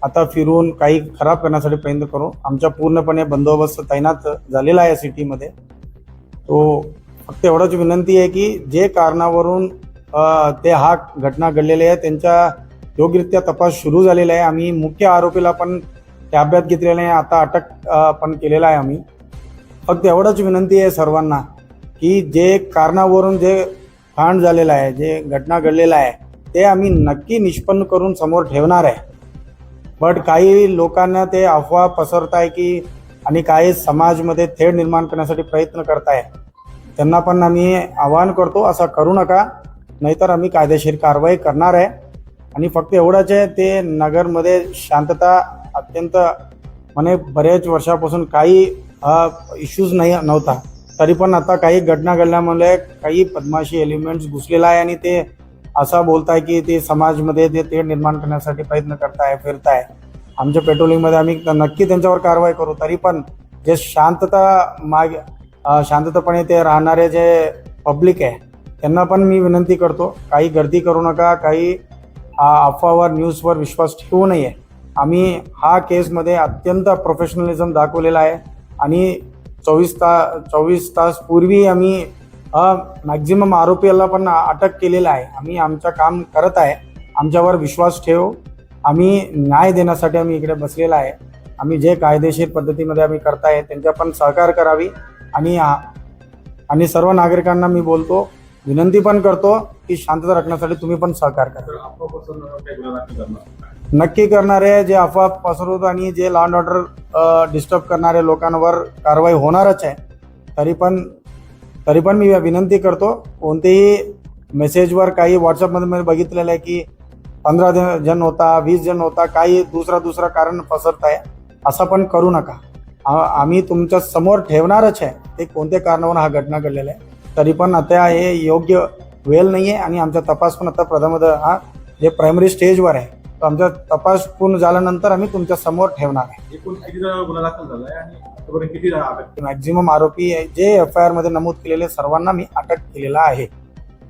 आता फिरून काही खराब करण्यासाठी प्रयत्न करू. आमच्या पूर्णपणे बंदोबस्त तैनात झालेला आहे सिटीमध्ये. तो फक्त एवढंच विनंती आहे की जे कारणावरून ते हा घटना घडलेली आहे त्यांच्या योग्यरित्या तपास सुरू झालेला आहे. आम्ही मुख्य आरोपीला पण ताब्यात घेतलेला आहे, आता अटक पण केलेला आहे आम्ही. फक्त एवढंच विनंती आहे सर्वांना की जे कारणावरून जे कांड झालेला आहे, जे घटना घडलेला आहे ते आम्ही नक्की निष्पन्न करून समोर ठेवणार आहे. बट काही लोकांना ते अफवा पसरताय की आणि काही समाजमध्ये तेढ निर्माण करण्यासाठी प्रयत्न करताय, त्यांना पण आम्ही आवाहन करतो असं करू नका, नाहीतर आम्ही कायदेशीर कारवाई करणार आहे. आणि फक्त एवढंच आहे, ते नगरमध्ये शांतता अत्यंत म्हणजे बऱ्याच वर्षापासून काही इश्यूज नव्हता, तरी पण आता काही घटना घडल्यामुळे काही बदमाशी एलिमेंट्स घुसलेला आहे आणि ते असं बोलताय की ते समाजमध्ये ते तेढ निर्माण करण्यासाठी प्रयत्न करताय, फिरताय. आमच्या पेट्रोलिंगमध्ये आम्ही नक्की त्यांच्यावर कारवाई करू. तरी पण जे शांततापणे ते राहणारे जे पब्लिक आहे त्यांना पण मी विनंती करतो, काही गर्दी करू नका, काही अफवावर न्यूजवर विश्वास ठेवू नये. आम्ही हा केसमध्ये अत्यंत प्रोफेशनलिझम दाखवलेला आहे आणि 24 तास पूर्वी आम्ही मॅक्झिमम आरोपीला पण अटक केलेला आहे. आम्ही आमचं काम करत आहे, आमच्यावर विश्वास ठेव. आम्ही न्याय देण्यासाठी आम्ही इकडे बसलेला आहे. आम्ही जे कायदेशीर पद्धतीमध्ये आम्ही करताय त्यांच्या पण सहकार करावी. आणि सर्व नागरिकांना मी बोलतो, विनंती पण करतो की शांतता राखण्यासाठी तुम्ही पण सहकार करा. नक्की करणारे जे अफवा पसरवतो आणि जे लॉ अँड ऑर्डर डिस्टर्ब करणारे लोकांवर कारवाई होणारच आहे. तरी पण मी विनंती करतो, कोणतेही मेसेजवर काही व्हॉट्सअपमध्ये बघितलेलं आहे की 15 जण होता, 20 जण होता, काही दुसरा कारण पसरत आहे, असं पण करू नका. आम्ही तुमच्या समोर ठेवणारच आहे ते कोणत्या कारणावरून हा घटना घडलेला आहे. तरी पण आता हे योग्य वेळ नाही आहे आणि आमचा तपास पण आता हा जे प्रायमरी स्टेजवर आहे, तर आमचा तपास पूर्ण झाल्यानंतर आम्ही तुमच्या समोर ठेवणार आहे. मॅक्झिमम आरोपी जे FIR मध्ये नमूद केलेले सर्वांना मी अटक केलेला आहे.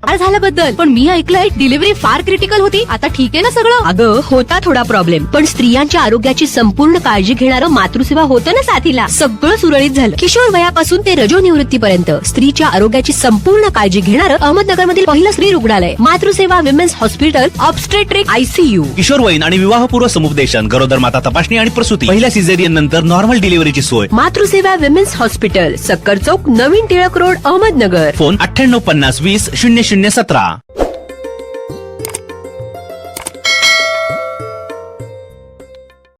झाल्याबद्दल पण मी ऐकलंय डिलिव्हरी फार क्रिटिकल होती. आता ठीक आहे ना सगळं? अगं होता थोडा प्रॉब्लेम, पण स्त्रियांच्या आरोग्याची संपूर्ण काळजी घेणारं मातृसेवा होतं ना साथीला. सगळं सुरळीत झालं. किशोर वयापासून ते रजोनिवृत्तीपर्यंत स्त्रीच्या आरोग्याची संपूर्ण काळजी घेणारं अहमदनगर मधील पहिलं स्त्री रुग्णालय Matruseva women's hospital obstetric ICU. किशोरवयीन आणि विवाहपूर्व समुपदेशन, गरोदर माता तपासणी आणि प्रसूती, पहिल्या सिझेरियन नंतर नॉर्मल डिलिव्हरीची सोय. मातृसेवा विमेन्स हॉस्पिटल, सक्कर चौक, नवीन टिळक रोड, अहमदनगर. फोन 9850 20 0017.